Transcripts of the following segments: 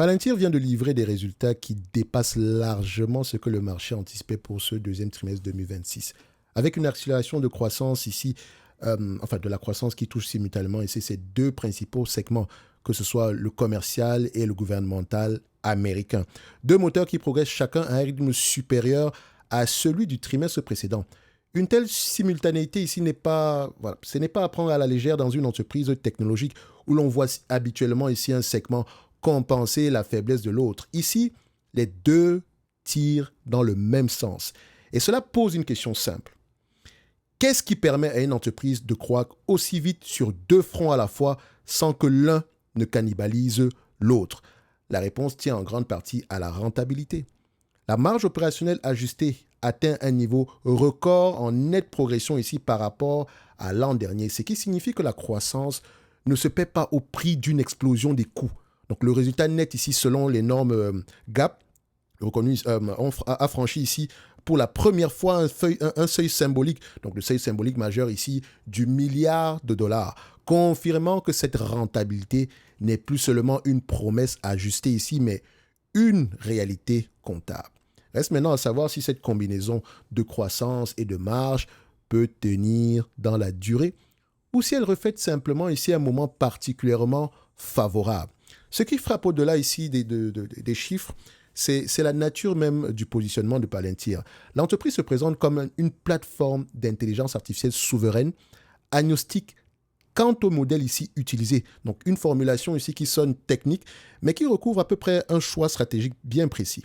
Palantir vient de livrer des résultats qui dépassent largement ce que le marché anticipait pour ce deuxième trimestre 2026. Avec une accélération de croissance ici, de la croissance qui touche simultanément ici ces deux principaux segments, que ce soit le commercial et le gouvernemental américain. Deux moteurs qui progressent chacun à un rythme supérieur à celui du trimestre précédent. Une telle simultanéité ici ce n'est pas à prendre à la légère dans une entreprise technologique où l'on voit habituellement ici un segment compenser la faiblesse de l'autre. Ici, les deux tirent dans le même sens. Et cela pose une question simple. Qu'est-ce qui permet à une entreprise de croître aussi vite sur deux fronts à la fois sans que l'un ne cannibalise l'autre? La réponse tient en grande partie à la rentabilité. La marge opérationnelle ajustée atteint un niveau record en nette progression ici par rapport à l'an dernier, ce qui signifie que la croissance ne se paie pas au prix d'une explosion des coûts. Donc le résultat net ici, selon les normes GAP, a franchi ici pour la première fois un seuil symbolique, donc le seuil symbolique majeur ici du milliard de dollars, confirmant que cette rentabilité n'est plus seulement une promesse ajustée ici, mais une réalité comptable. Reste maintenant à savoir si cette combinaison de croissance et de marge peut tenir dans la durée ou si elle reflète simplement ici un moment particulièrement favorable. Ce qui frappe au-delà ici des chiffres, c'est la nature même du positionnement de Palantir. L'entreprise se présente comme une plateforme d'intelligence artificielle souveraine, agnostique quant au modèle ici utilisé. Donc une formulation ici qui sonne technique, mais qui recouvre à peu près un choix stratégique bien précis.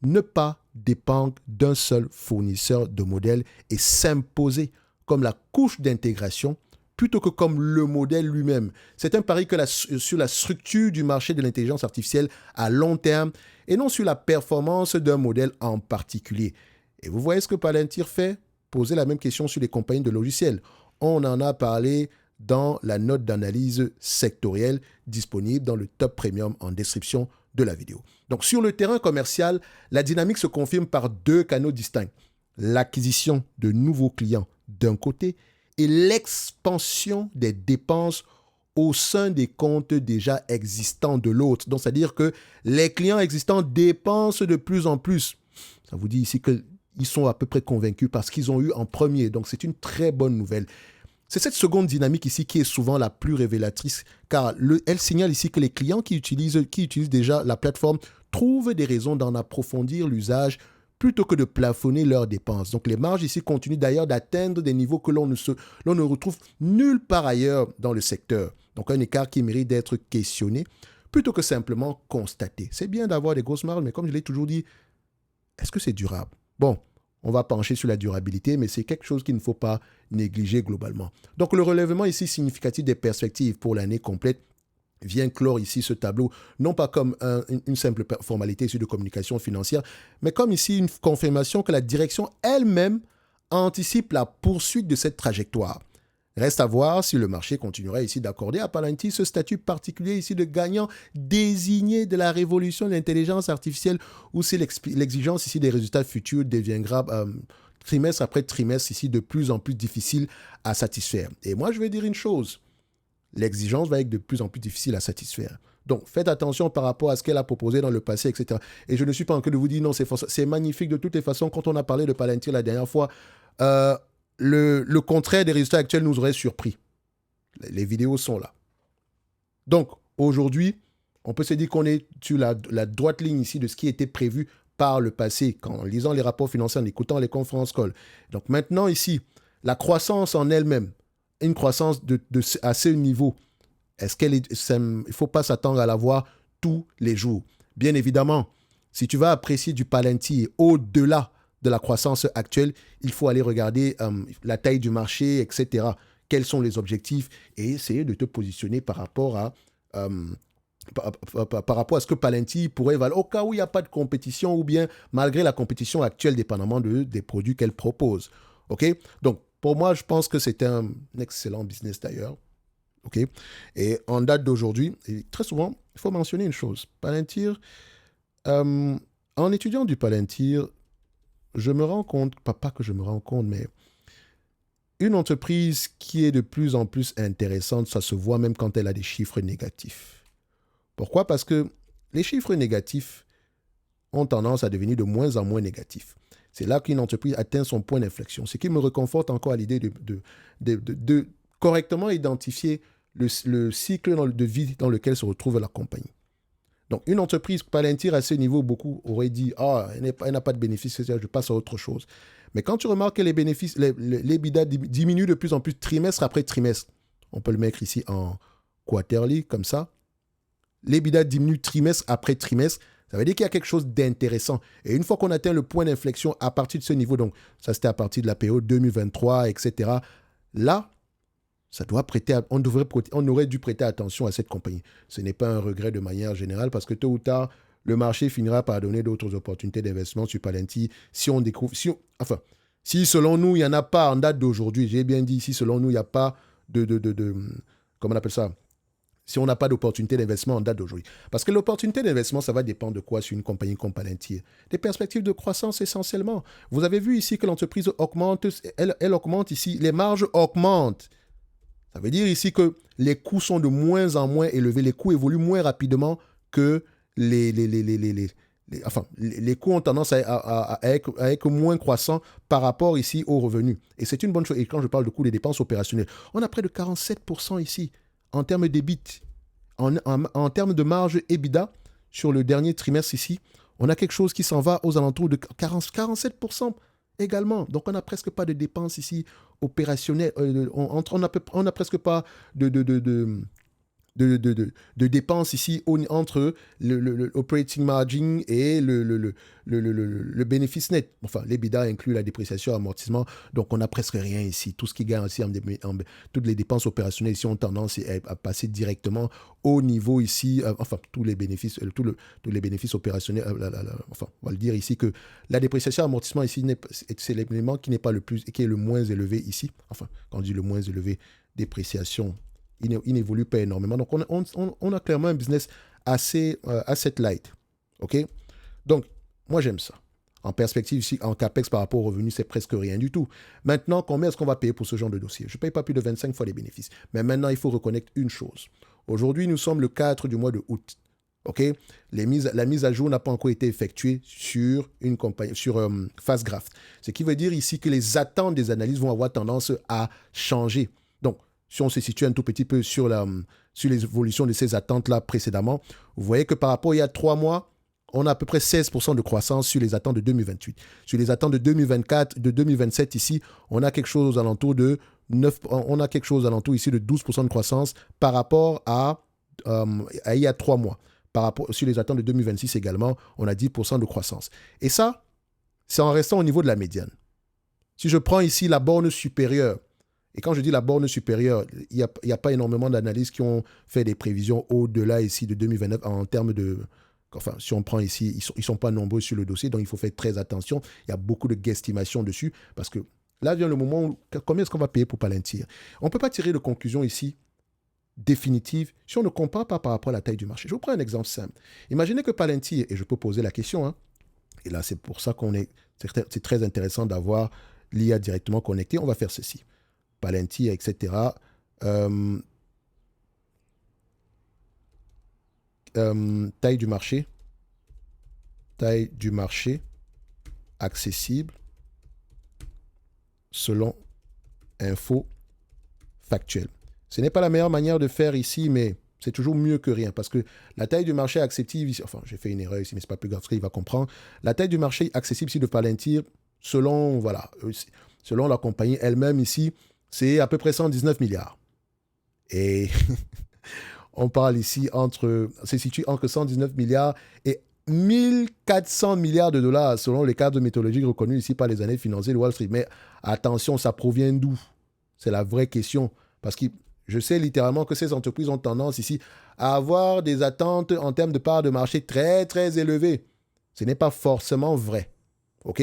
Ne pas dépendre d'un seul fournisseur de modèles et s'imposer comme la couche d'intégration plutôt que comme le modèle lui-même. C'est un pari sur la structure du marché de l'intelligence artificielle à long terme et non sur la performance d'un modèle en particulier. Et vous voyez ce que Palantir fait? Poser la même question sur les compagnies de logiciels. On en a parlé dans la note d'analyse sectorielle disponible dans le top premium en description de la vidéo. Donc sur le terrain commercial, la dynamique se confirme par deux canaux distincts. L'acquisition de nouveaux clients d'un côté et l'expansion des dépenses au sein des comptes déjà existants de l'autre. Donc, c'est-à-dire que les clients existants dépensent de plus en plus. Ça vous dit ici qu'ils sont à peu près convaincus parce qu'ils ont eu en premier. Donc, c'est une très bonne nouvelle. C'est cette seconde dynamique ici qui est souvent la plus révélatrice, car elle signale ici que les clients qui utilisent déjà la plateforme trouvent des raisons d'en approfondir l'usage plutôt que de plafonner leurs dépenses. Donc les marges ici continuent d'ailleurs d'atteindre des niveaux que l'on ne retrouve nulle part ailleurs dans le secteur. Donc un écart qui mérite d'être questionné plutôt que simplement constaté. C'est bien d'avoir des grosses marges, mais comme je l'ai toujours dit, est-ce que c'est durable? Bon, on va pencher sur la durabilité, mais c'est quelque chose qu'il ne faut pas négliger globalement. Donc le relèvement ici significatif des perspectives pour l'année complète vient clore ici ce tableau, non pas comme une simple formalité issue de communication financière, mais comme ici une confirmation que la direction elle-même anticipe la poursuite de cette trajectoire. Reste à voir si le marché continuera ici d'accorder à Palantir ce statut particulier ici de gagnant désigné de la révolution de l'intelligence artificielle ou si l'exigence ici des résultats futurs deviendra trimestre après trimestre ici de plus en plus difficile à satisfaire. Et moi, je vais dire une chose. L'exigence va être de plus en plus difficile à satisfaire. Donc, faites attention par rapport à ce qu'elle a proposé dans le passé, etc. Et je ne suis pas en train de vous dire non, c'est magnifique de toutes les façons. Quand on a parlé de Palantir la dernière fois, le contraire des résultats actuels nous aurait surpris. Les vidéos sont là. Donc, aujourd'hui, on peut se dire qu'on est sur la droite ligne ici de ce qui était prévu par le passé, en lisant les rapports financiers, en écoutant les conférences call. Donc, maintenant, ici, la croissance en elle-même, une croissance à ce niveau, il ne faut pas s'attendre à la voir tous les jours. Bien évidemment, si tu vas apprécier du Palantir au-delà de la croissance actuelle, il faut aller regarder la taille du marché, etc. Quels sont les objectifs et essayer de te positionner par rapport à ce que Palantir pourrait valoir au cas où il n'y a pas de compétition ou bien malgré la compétition actuelle dépendamment des produits qu'elle propose. OK? Donc, pour moi, je pense que c'est un excellent business d'ailleurs. OK? Et en date d'aujourd'hui, et très souvent, il faut mentionner une chose. Palantir, en étudiant du Palantir, je me rends compte, pas que je me rends compte, mais une entreprise qui est de plus en plus intéressante, ça se voit même quand elle a des chiffres négatifs. Pourquoi? Parce que les chiffres négatifs ont tendance à devenir de moins en moins négatifs. C'est là qu'une entreprise atteint son point d'inflexion. Ce qui me réconforte encore à l'idée de correctement identifier le cycle de vie dans lequel se retrouve la compagnie. Donc, une entreprise Palantir à ce niveau, beaucoup auraient dit « Ah, elle n'a pas de bénéfices, je passe à autre chose. » Mais quand tu remarques que les bénéfices, les EBITDA diminuent de plus en plus trimestre après trimestre, on peut le mettre ici en quarterly, comme ça, les EBITDA diminuent trimestre après trimestre, ça veut dire qu'il y a quelque chose d'intéressant. Et une fois qu'on atteint le point d'inflexion à partir de ce niveau, donc ça c'était à partir de la période 2023, etc., là, ça doit on aurait dû prêter attention à cette compagnie. Ce n'est pas un regret de manière générale parce que tôt ou tard, le marché finira par donner d'autres opportunités d'investissement sur Palantir si on découvre, si selon nous, il n'y en a pas en date d'aujourd'hui, j'ai bien dit, si selon nous, il n'y a pas comment on appelle ça, si on n'a pas d'opportunité d'investissement en date d'aujourd'hui. Parce que l'opportunité d'investissement, ça va dépendre de quoi sur une compagnie comme Palantir? Des perspectives de croissance essentiellement. Vous avez vu ici que l'entreprise augmente, elle augmente ici, les marges augmentent. Ça veut dire ici que les coûts sont de moins en moins élevés, les coûts évoluent moins rapidement que les coûts ont tendance à être moins croissants par rapport ici aux revenus. Et c'est une bonne chose. Et quand je parle de coûts des dépenses opérationnelles, on a près de 47% ici en termes d'EBIT. En termes de marge EBITDA, sur le dernier trimestre ici, on a quelque chose qui s'en va aux alentours de 47% également. Donc, on n'a presque pas de dépenses ici opérationnelles. On n'a presque pas de dépenses ici entre le operating margin et le bénéfice net. Enfin, l'EBITDA inclut la dépréciation, amortissement. Donc, on n'a presque rien ici. Tout ce qui gagne ici, toutes les dépenses opérationnelles ici ont tendance à passer directement au niveau ici, tous les bénéfices opérationnels. On va le dire ici que la dépréciation, amortissement ici, c'est l'élément qui n'est pas le plus, qui est le moins élevé ici. Enfin, quand on dit le moins élevé, dépréciation, il n'évolue pas énormément. Donc, on a clairement un business assez asset light. OK? Donc, moi, j'aime ça. En perspective, ici, en CAPEX par rapport aux revenus, c'est presque rien du tout. Maintenant, combien est-ce qu'on va payer pour ce genre de dossier? Je ne paye pas plus de 25 fois les bénéfices. Mais maintenant, il faut reconnaître une chose. Aujourd'hui, nous sommes le 4 du mois de août. OK? La mise à jour n'a pas encore été effectuée sur une compagnie, sur Fastgraft. Ce qui veut dire ici que les attentes des analystes vont avoir tendance à changer. Donc, si on se situe un tout petit peu sur les évolutions de ces attentes-là précédemment, vous voyez que par rapport à il y a 3 mois, on a à peu près 16% de croissance sur les attentes de 2028. Sur les attentes de 2024, de 2027 ici, on a quelque chose aux alentours de 12% de croissance par rapport à il y a 3 mois. Sur les attentes de 2026 également, on a 10% de croissance. Et ça, c'est en restant au niveau de la médiane. Si je prends ici la borne supérieure, et quand je dis la borne supérieure, il n'y a pas énormément d'analystes qui ont fait des prévisions au-delà ici de 2029 en termes de... Enfin, si on prend ici, ils ne sont pas nombreux sur le dossier, donc il faut faire très attention. Il y a beaucoup de guesstimations dessus, parce que là vient le moment où combien est-ce qu'on va payer pour Palantir? On ne peut pas tirer de conclusion ici définitive si on ne compare pas par rapport à la taille du marché. Je vous prends un exemple simple. Imaginez que Palantir, et je peux poser la question, et là c'est pour ça c'est très intéressant d'avoir l'IA directement connectée, on va faire ceci. Palantir, etc. Taille du marché. Taille du marché accessible selon info factuelle. Ce n'est pas la meilleure manière de faire ici, mais c'est toujours mieux que rien parce que la taille du marché accessible ici, enfin j'ai fait une erreur ici, mais ce n'est pas plus grave, il va comprendre. La taille du marché accessible ici de Palantir, selon la compagnie elle-même ici, c'est à peu près 119 milliards. Et on parle ici se situe entre 119 milliards et 1400 milliards de dollars selon les cadres méthodologiques reconnus ici par les années financières de Wall Street. Mais attention, ça provient d'où? C'est la vraie question. Parce que je sais littéralement que ces entreprises ont tendance ici à avoir des attentes en termes de part de marché très, très élevées. Ce n'est pas forcément vrai. OK?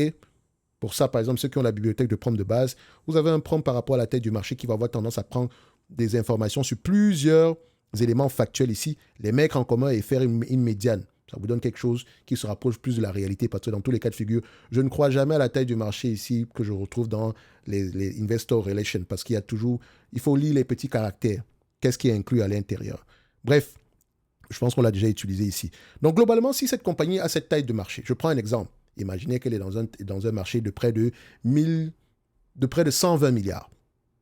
Pour ça, par exemple, ceux qui ont la bibliothèque de prompt de base, vous avez un prompt par rapport à la taille du marché qui va avoir tendance à prendre des informations sur plusieurs éléments factuels ici, les mettre en commun et faire une médiane. Ça vous donne quelque chose qui se rapproche plus de la réalité parce que dans tous les cas de figure, je ne crois jamais à la taille du marché ici que je retrouve dans les investor relations parce qu'il faut lire les petits caractères. Qu'est-ce qui est inclus à l'intérieur? Bref, Je pense qu'on l'a déjà utilisé ici. Donc, globalement, si cette compagnie a cette taille de marché, je prends un exemple. Imaginez qu'elle est dans un marché de près de 120 milliards.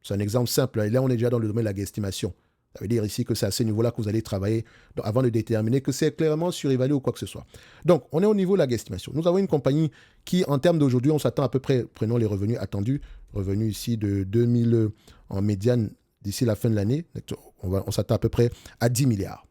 C'est un exemple simple. Et là, on est déjà dans le domaine de la guesstimation. Ça veut dire ici que c'est à ce niveau-là que vous allez travailler avant de déterminer que c'est clairement surévalué ou quoi que ce soit. Donc, on est au niveau de la guesstimation. Nous avons une compagnie qui, en termes d'aujourd'hui, on s'attend à peu près, prenons les revenus attendus, revenus ici de 2000 en médiane d'ici la fin de l'année, on s'attend à peu près à 10 milliards.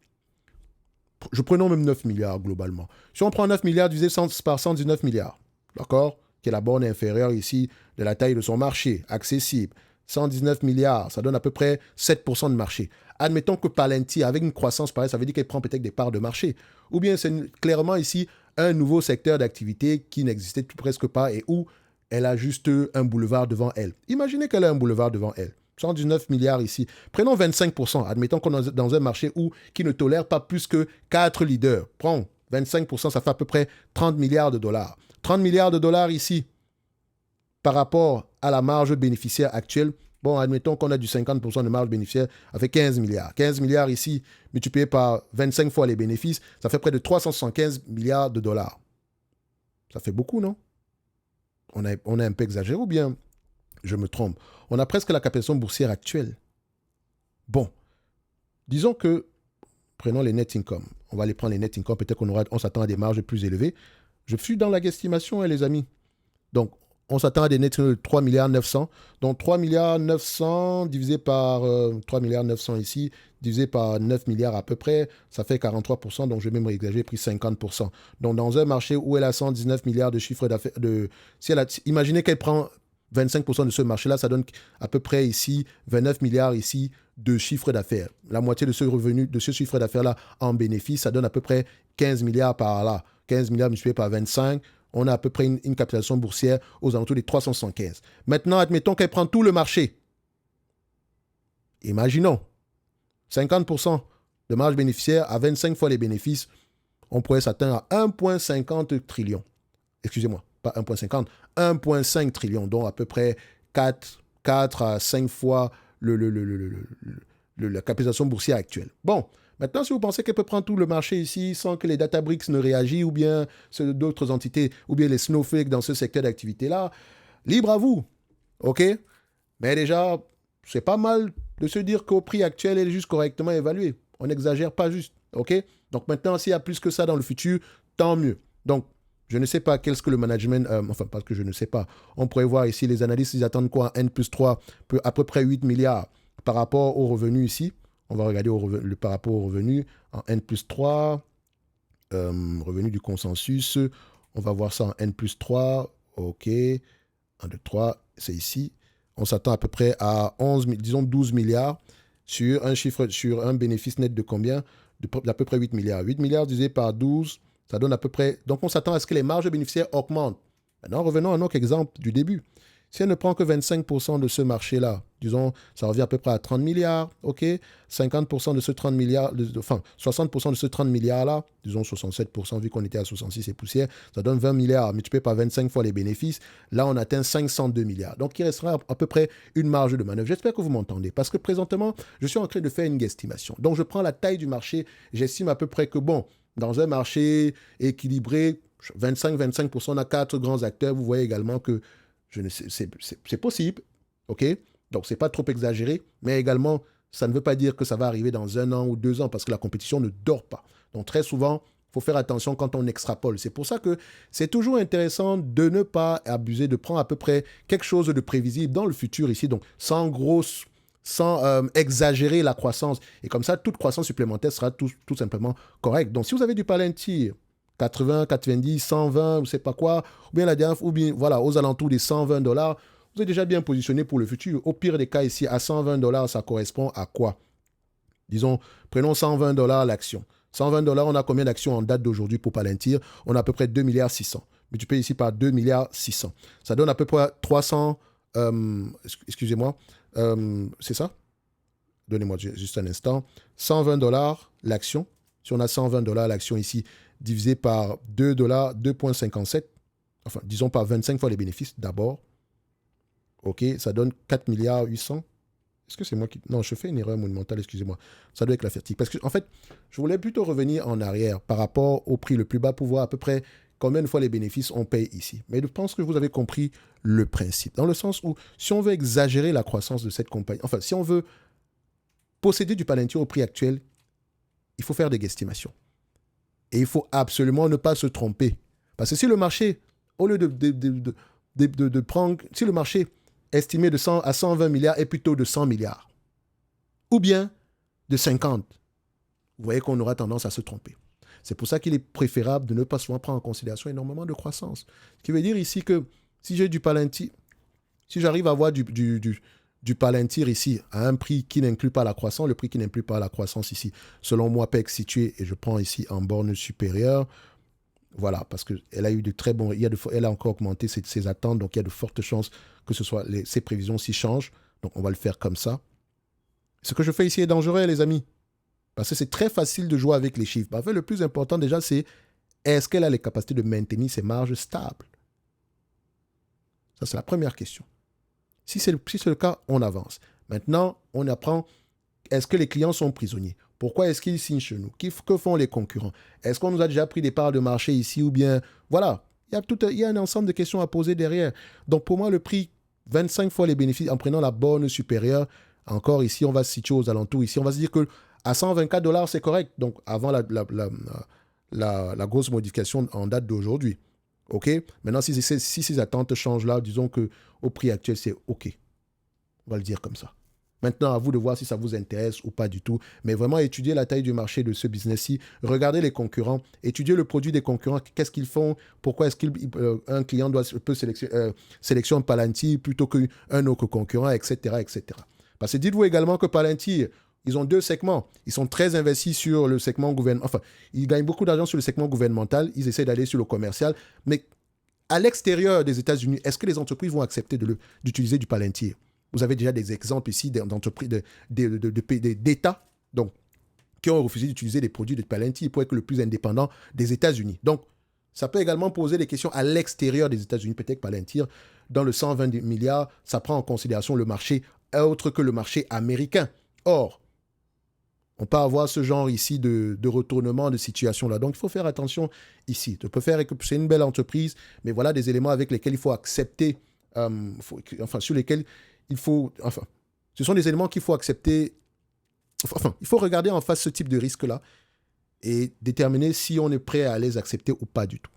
Je prenons même 9 milliards globalement. Si on prend 9 milliards divisé par 119 milliards, d'accord, qui est la borne inférieure ici de la taille de son marché, accessible, 119 milliards, ça donne à peu près 7% de marché. Admettons que Palantir, avec une croissance pareille, ça veut dire qu'elle prend peut-être des parts de marché. Ou bien c'est clairement ici un nouveau secteur d'activité qui n'existait presque pas et où elle a juste un boulevard devant elle. Imaginez qu'elle a un boulevard devant elle. 119 milliards ici. Prenons 25%. Admettons qu'on est dans un marché qui ne tolère pas plus que 4 leaders. Prends 25%, ça fait à peu près 30 milliards de dollars. 30 milliards de dollars ici par rapport à la marge bénéficiaire actuelle. Bon, admettons qu'on a du 50% de marge bénéficiaire, ça fait 15 milliards. 15 milliards ici, multiplié par 25 fois les bénéfices, ça fait près de 375 milliards de dollars. Ça fait beaucoup, non? On a un peu exagéré ou bien je me trompe? On a presque la capitalisation boursière actuelle. Bon, disons que, prenons les net income. On va aller prendre les net income, peut-être on s'attend à des marges plus élevées. Je suis dans la guesstimation, hein, les amis. Donc, on s'attend à des net de 3 milliards 900. Donc, 3 milliards 900 divisé par 3 milliards 900 ici, divisé par 9 milliards à peu près, ça fait 43%. Donc, je vais même exagérer, pris 50%. Donc, dans un marché où elle a 119 milliards de chiffre d'affaires, imaginez qu'elle prend 25% de ce marché-là, ça donne à peu près ici 29 milliards ici de chiffre d'affaires. La moitié de ce revenu, de ce chiffre d'affaires-là en bénéfice, ça donne à peu près 15 milliards par là. 15 milliards multiplié par 25, on a à peu près une capitalisation boursière aux alentours des 375. Maintenant, admettons qu'elle prend tout le marché. Imaginons, 50% de marge bénéficiaire à 25 fois les bénéfices, on pourrait s'atteindre à 1,50 trillion. Excusez-moi, pas 1,50, 1,5 trillion, donc à peu près 4 à 5 fois la capitalisation boursière actuelle. Bon, maintenant, si vous pensez qu'elle peut prendre tout le marché ici sans que les Databricks ne réagissent ou bien d'autres entités ou bien les Snowflake dans ce secteur d'activité-là, libre à vous. OK? Mais déjà, c'est pas mal de se dire qu'au prix actuel, elle est juste correctement évaluée. On n'exagère pas juste. OK? Donc maintenant, s'il y a plus que ça dans le futur, tant mieux. Donc, je ne sais pas qu'est-ce que le management... enfin, parce que je ne sais pas. On pourrait voir ici, les analystes, ils attendent quoi? N plus 3, à peu près 8 milliards par rapport aux revenus ici. On va regarder par rapport aux revenus en N plus 3, revenu du consensus. On va voir ça en N plus 3. OK. 1, 2, 3, c'est ici. On s'attend à peu près à 12 milliards sur un bénéfice net de combien? D'à peu près 8 milliards. 8 milliards divisé par 12, ça donne à peu près... Donc, on s'attend à ce que les marges bénéficiaires augmentent. Maintenant, revenons à notre exemple du début. Si elle ne prend que 25% de ce marché-là, disons, ça revient à peu près à 30 milliards, OK? 50% de ce 30 milliards, enfin, 60% de ce 30 milliards-là, disons 67%, vu qu'on était à 66 et poussière, ça donne 20 milliards, multiplié par 25 fois les bénéfices. Là, on atteint 502 milliards. Donc, il restera à peu près une marge de manœuvre. J'espère que vous m'entendez, parce que présentement, je suis en train de faire une guesstimation. Donc, je prends la taille du marché, j'estime à peu près que, bon, dans un marché équilibré, 25%, on a 4 grands acteurs. Vous voyez également que c'est possible, ok? Donc, c'est pas trop exagéré, mais également, ça ne veut pas dire que ça va arriver dans 1 an ou 2 ans, parce que la compétition ne dort pas. Donc, très souvent, il faut faire attention quand on extrapole. C'est pour ça que c'est toujours intéressant de ne pas abuser, de prendre à peu près quelque chose de prévisible dans le futur ici, donc sans exagérer la croissance. Et comme ça, toute croissance supplémentaire sera tout simplement correcte. Donc, si vous avez du Palantir, 80, 90, 120, ou je sais pas quoi, ou bien la dernière, ou bien voilà, aux alentours des 120 dollars, vous êtes déjà bien positionné pour le futur. Au pire des cas, ici, à 120 dollars, ça correspond à quoi? Disons, prenons 120 dollars l'action. 120 dollars, on a combien d'actions en date d'aujourd'hui pour Palantir? On a à peu près 2 milliards 600. Multiplié ici par 2 milliards 600. Ça donne à peu près 300, excusez-moi, c'est ça? Donnez-moi juste un instant. 120 dollars l'action. Si on a 120 dollars l'action ici, divisé par 2 dollars, 2,57, enfin, disons par 25 fois les bénéfices d'abord. OK, ça donne 4 milliards 800. Est-ce que c'est moi qui... Non, je fais une erreur monumentale, excusez-moi. Ça doit être la Fertig. Parce que, en fait, je voulais plutôt revenir en arrière par rapport au prix le plus bas pour voir à peu près combien de fois les bénéfices on paye ici. Mais je pense que vous avez compris le principe. Dans le sens où, si on veut exagérer la croissance de cette compagnie, enfin, si on veut posséder du Palantir au prix actuel, il faut faire des guesstimations. Et il faut absolument ne pas se tromper. Parce que si le marché, au lieu de prendre... Si le marché estimé de 100 à 120 milliards est plutôt de 100 milliards, ou bien de 50, vous voyez qu'on aura tendance à se tromper. C'est pour ça qu'il est préférable de ne pas souvent prendre en considération énormément de croissance. Ce qui veut dire ici que si j'ai du Palantir, si j'arrive à avoir du Palantir ici à un prix qui n'inclut pas la croissance, le prix qui n'inclut pas la croissance ici, selon moi, PEC situé, et je prends ici en borne supérieure, voilà, parce qu'elle a eu de très bons... elle a encore augmenté ses attentes, donc il y a de fortes chances que ses prévisions s'y changent. Donc on va le faire comme ça. Ce que je fais ici est dangereux, les amis. Parce que c'est très facile de jouer avec les chiffres. En fait, le plus important déjà, c'est est-ce qu'elle a les capacités de maintenir ses marges stables? Ça, c'est la première question. Si c'est le cas, on avance. Maintenant, on apprend, est-ce que les clients sont prisonniers? Pourquoi est-ce qu'ils signent chez nous? Que font les concurrents? Est-ce qu'on nous a déjà pris des parts de marché ici ou bien... Voilà, il y a un ensemble de questions à poser derrière. Donc pour moi, le prix, 25 fois les bénéfices en prenant la borne supérieure, encore ici, on va se situer aux alentours. Ici, on va se dire que à 124 dollars, c'est correct. Donc avant la grosse modification en date d'aujourd'hui. OK? Maintenant, si ces attentes changent là, disons qu'au prix actuel, c'est OK. On va le dire comme ça. Maintenant, à vous de voir si ça vous intéresse ou pas du tout. Mais vraiment, étudier la taille du marché de ce business-ci. Regardez les concurrents. Étudier le produit des concurrents. Qu'est-ce qu'ils font? Pourquoi est-ce qu'un client peut sélectionner Palantir plutôt qu'un autre concurrent, etc., etc. Parce que dites-vous également que Palantir, ils ont deux segments. Ils sont très investis sur le segment gouvernemental. Enfin, ils gagnent beaucoup d'argent sur le segment gouvernemental. Ils essaient d'aller sur le commercial. Mais à l'extérieur des États-Unis, est-ce que les entreprises vont accepter d'utiliser du Palantir? Vous avez déjà des exemples ici d'entreprises, d'États donc, qui ont refusé d'utiliser des produits de Palantir pour être le plus indépendant des États-Unis. Donc, ça peut également poser des questions à l'extérieur des États-Unis. Peut-être que Palantir, dans le 120 milliards, ça prend en considération le marché autre que le marché américain. Or, on peut avoir ce genre ici de retournement de situation-là. Donc, il faut faire attention ici. C'est une belle entreprise, mais voilà des éléments avec lesquels il faut accepter, sur lesquels ce sont des éléments qu'il faut accepter. Il faut regarder en face ce type de risque-là et déterminer si on est prêt à les accepter ou pas du tout.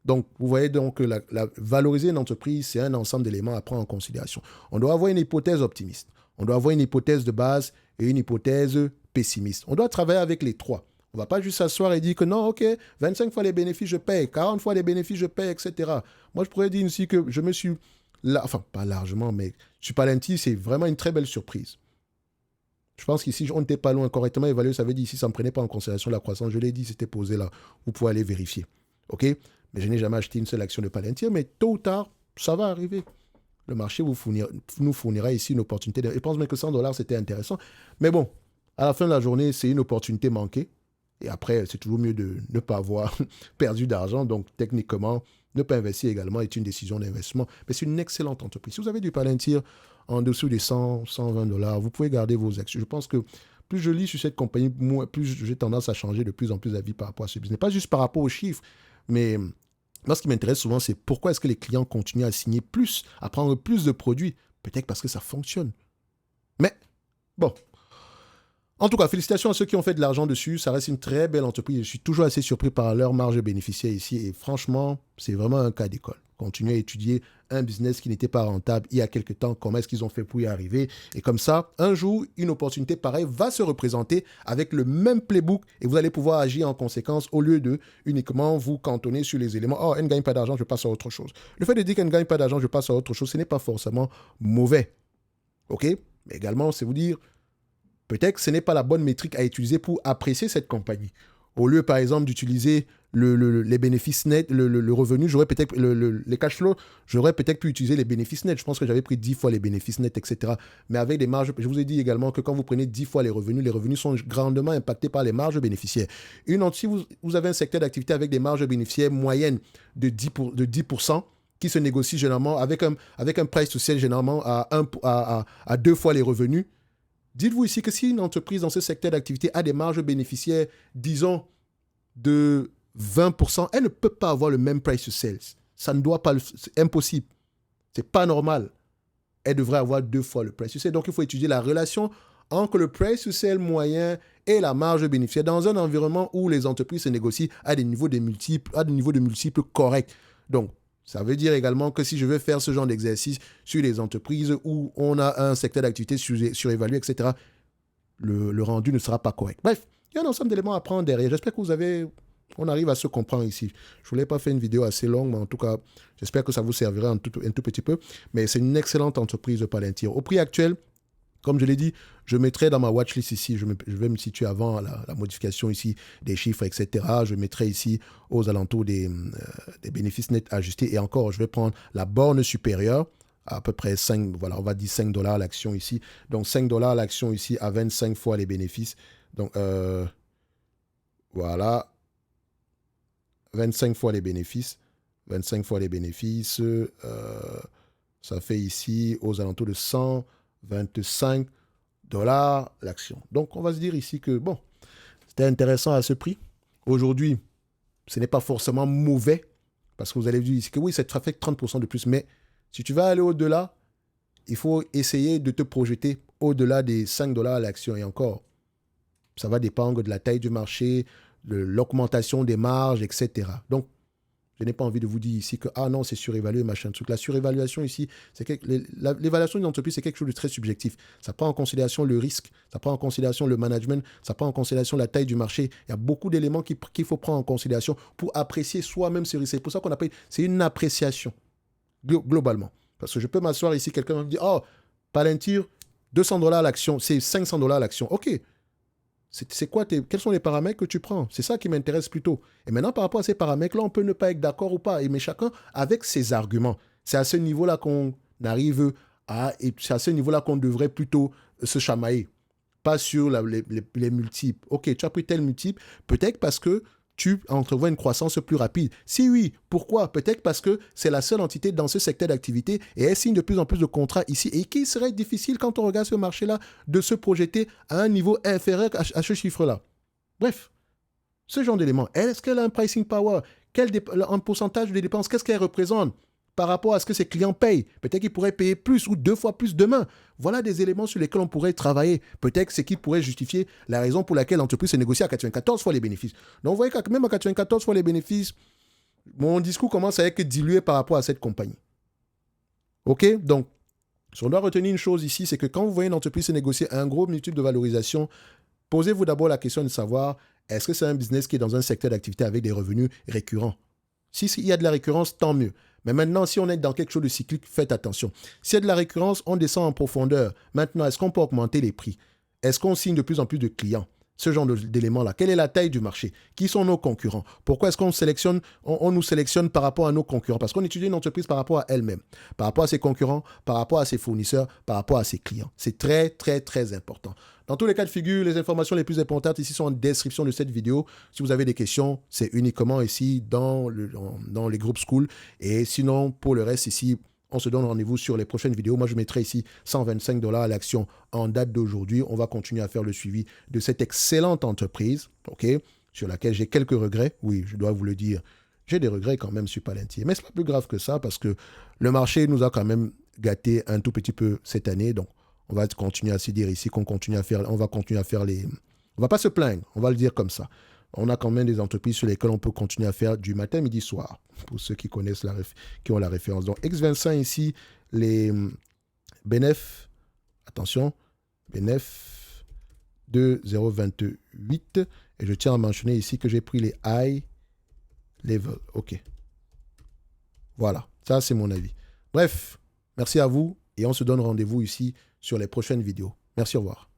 Donc, vous voyez donc que valoriser une entreprise, c'est un ensemble d'éléments à prendre en considération. On doit avoir une hypothèse optimiste. On doit avoir une hypothèse de base et une hypothèse pessimiste. On doit travailler avec les trois. On ne va pas juste s'asseoir et dire que non, OK, 25 fois les bénéfices, je paye, 40 fois les bénéfices, je paye, etc. Moi, je pourrais dire aussi que je me suis... pas largement, mais sur Palantir, c'est vraiment une très belle surprise. Je pense qu'ici, on n'était pas loin, correctement évalué, ça veut dire ici, ça ne prenait pas en considération la croissance. Je l'ai dit, c'était posé là. Vous pouvez aller vérifier. OK? Mais je n'ai jamais acheté une seule action de Palantir, mais tôt ou tard, ça va arriver. Le marché nous fournira ici une opportunité. Je pense même que 100 dollars, c'était intéressant. Mais bon, à la fin de la journée, c'est une opportunité manquée. Et après, c'est toujours mieux de ne pas avoir perdu d'argent. Donc, techniquement, ne pas investir également est une décision d'investissement. Mais c'est une excellente entreprise. Si vous avez du Palantir en dessous des 100, 120 dollars, vous pouvez garder vos actions. Je pense que plus je lis sur cette compagnie, plus j'ai tendance à changer de plus en plus d'avis par rapport à ce business. Pas juste par rapport aux chiffres, mais moi, ce qui m'intéresse souvent, c'est pourquoi est-ce que les clients continuent à signer plus, à prendre plus de produits. Peut-être parce que ça fonctionne. Mais, bon. En tout cas, félicitations à ceux qui ont fait de l'argent dessus. Ça reste une très belle entreprise. Je suis toujours assez surpris par leur marge bénéficiaire ici. Et franchement, c'est vraiment un cas d'école. Continuer à étudier un business qui n'était pas rentable il y a quelques temps, comment est-ce qu'ils ont fait pour y arriver. Et comme ça, un jour, une opportunité pareille va se représenter avec le même playbook et vous allez pouvoir agir en conséquence au lieu de uniquement vous cantonner sur les éléments. Oh, elle ne gagne pas d'argent, je passe à autre chose. Le fait de dire qu'elle ne gagne pas d'argent, je passe à autre chose, ce n'est pas forcément mauvais. OK? Mais également, c'est vous dire, peut-être que ce n'est pas la bonne métrique à utiliser pour apprécier cette compagnie. Au lieu, par exemple, d'utiliser les bénéfices nets, le revenu, j'aurais peut-être les cash flows, j'aurais peut-être pu utiliser les bénéfices nets. Je pense que j'avais pris 10 fois les bénéfices nets, etc. Mais avec des marges, je vous ai dit également que quand vous prenez 10 fois les revenus sont grandement impactés par les marges bénéficiaires. Si vous avez un secteur d'activité avec des marges bénéficiaires moyennes de 10%, qui se négocie généralement avec un price to sell généralement à 2 fois les revenus. Dites-vous ici que si une entreprise dans ce secteur d'activité a des marges bénéficiaires, disons, de 20%, elle ne peut pas avoir le même price to sales. Ça ne doit pas, c'est impossible. C'est pas normal. Elle devrait avoir 2 fois le price to sales. Donc, il faut étudier la relation entre le price to sales moyen et la marge bénéficiaire dans un environnement où les entreprises se négocient à des niveaux de multiples corrects. Donc, ça veut dire également que si je veux faire ce genre d'exercice sur les entreprises où on a un secteur d'activité surévalué, etc., le rendu ne sera pas correct. Bref, il y a un ensemble d'éléments à prendre derrière. J'espère qu'on arrive à se comprendre ici. Je ne voulais pas faire une vidéo assez longue, mais en tout cas, j'espère que ça vous servira un tout petit peu. Mais c'est une excellente entreprise de Palantir. Au prix actuel, comme je l'ai dit, je mettrai dans ma watchlist ici, je vais me situer avant la modification ici des chiffres, etc. Je mettrai ici aux alentours des bénéfices nets ajustés. Et encore, je vais prendre la borne supérieure, à peu près 5, voilà, on va dire $5 l'action ici. Donc $5 l'action ici à 25 fois les bénéfices. Donc voilà, 25 fois les bénéfices. 25 fois les bénéfices, ça fait ici aux alentours de 125 $ l'action. Donc, on va se dire ici que, bon, c'était intéressant à ce prix. Aujourd'hui, ce n'est pas forcément mauvais, parce que vous allez dire ici que oui, ça fait 30% de plus, mais si tu vas aller au-delà, il faut essayer de te projeter au-delà des 5 $ l'action. Et encore, ça va dépendre de la taille du marché, de l'augmentation des marges, etc. Donc, je n'ai pas envie de vous dire ici que, ah non, c'est surévalué, machin truc. La surévaluation ici, l'évaluation d'une entreprise, c'est quelque chose de très subjectif. Ça prend en considération le risque, ça prend en considération le management, ça prend en considération la taille du marché. Il y a beaucoup d'éléments qu'il faut prendre en considération pour apprécier soi-même ce risque. C'est pour ça qu'on appelle, c'est une appréciation, globalement. Parce que je peux m'asseoir ici, quelqu'un me dit, oh, Palantir, 200 $ l'action, c'est 500 $ l'action. OK. C'est quoi quels sont les paramètres que tu prends? C'est ça qui m'intéresse plutôt. Et maintenant, par rapport à ces paramètres-là, on peut ne pas être d'accord ou pas. Mais chacun avec ses arguments. C'est à ce niveau-là qu'on arrive et c'est à ce niveau-là qu'on devrait plutôt se chamailler. Pas sur les multiples. OK, tu as pris tel multiple, peut-être parce que tu entrevois une croissance plus rapide. Si oui, pourquoi? Peut-être parce que c'est la seule entité dans ce secteur d'activité et elle signe de plus en plus de contrats ici et qu'il serait difficile quand on regarde ce marché-là de se projeter à un niveau inférieur à ce chiffre-là. Bref, ce genre d'éléments. Est-ce qu'elle a un pricing power? Un pourcentage de dépenses? Qu'est-ce qu'elle représente par rapport à ce que ses clients payent? Peut-être qu'ils pourraient payer plus ou 2 fois plus demain. Voilà des éléments sur lesquels on pourrait travailler. Peut-être c'est qui pourrait justifier la raison pour laquelle l'entreprise se négocie à 94 fois les bénéfices. Donc vous voyez que même à 94 fois les bénéfices, mon discours commence à être dilué par rapport à cette compagnie. OK? Donc, si on doit retenir une chose ici, c'est que quand vous voyez une entreprise se négocier à un gros multiple de valorisation, posez-vous d'abord la question de savoir, est-ce que c'est un business qui est dans un secteur d'activité avec des revenus récurrents? S'il y a de la récurrence, tant mieux. Mais maintenant, si on est dans quelque chose de cyclique, faites attention. S'il y a de la récurrence, on descend en profondeur. Maintenant, est-ce qu'on peut augmenter les prix? Est-ce qu'on signe de plus en plus de clients? Ce genre d'éléments-là. Quelle est la taille du marché? Qui sont nos concurrents? Pourquoi est-ce qu'on nous sélectionne par rapport à nos concurrents? Parce qu'on étudie une entreprise par rapport à elle-même, par rapport à ses concurrents, par rapport à ses fournisseurs, par rapport à ses clients. C'est très, très, très important. Dans tous les cas de figure, les informations les plus importantes ici sont en description de cette vidéo. Si vous avez des questions, c'est uniquement ici dans les groupes School. Et sinon, pour le reste ici, on se donne rendez-vous sur les prochaines vidéos. Moi, je mettrai ici 125 $ à l'action en date d'aujourd'hui. On va continuer à faire le suivi de cette excellente entreprise, OK, sur laquelle j'ai quelques regrets. Oui, je dois vous le dire. J'ai des regrets quand même sur Palantir. Mais ce n'est pas plus grave que ça parce que le marché nous a quand même gâté un tout petit peu cette année. Donc, on va continuer à se dire ici on va continuer à faire les... On ne va pas se plaindre, on va le dire comme ça. On a quand même des entreprises sur lesquelles on peut continuer à faire du matin, midi, soir, pour ceux qui connaissent qui ont la référence. Donc, X25 ici, les bénéfices, attention, bénéfices de 0,28. Et je tiens à mentionner ici que j'ai pris les high level. OK. Voilà, ça c'est mon avis. Bref, merci à vous et on se donne rendez-vous ici sur les prochaines vidéos. Merci, au revoir.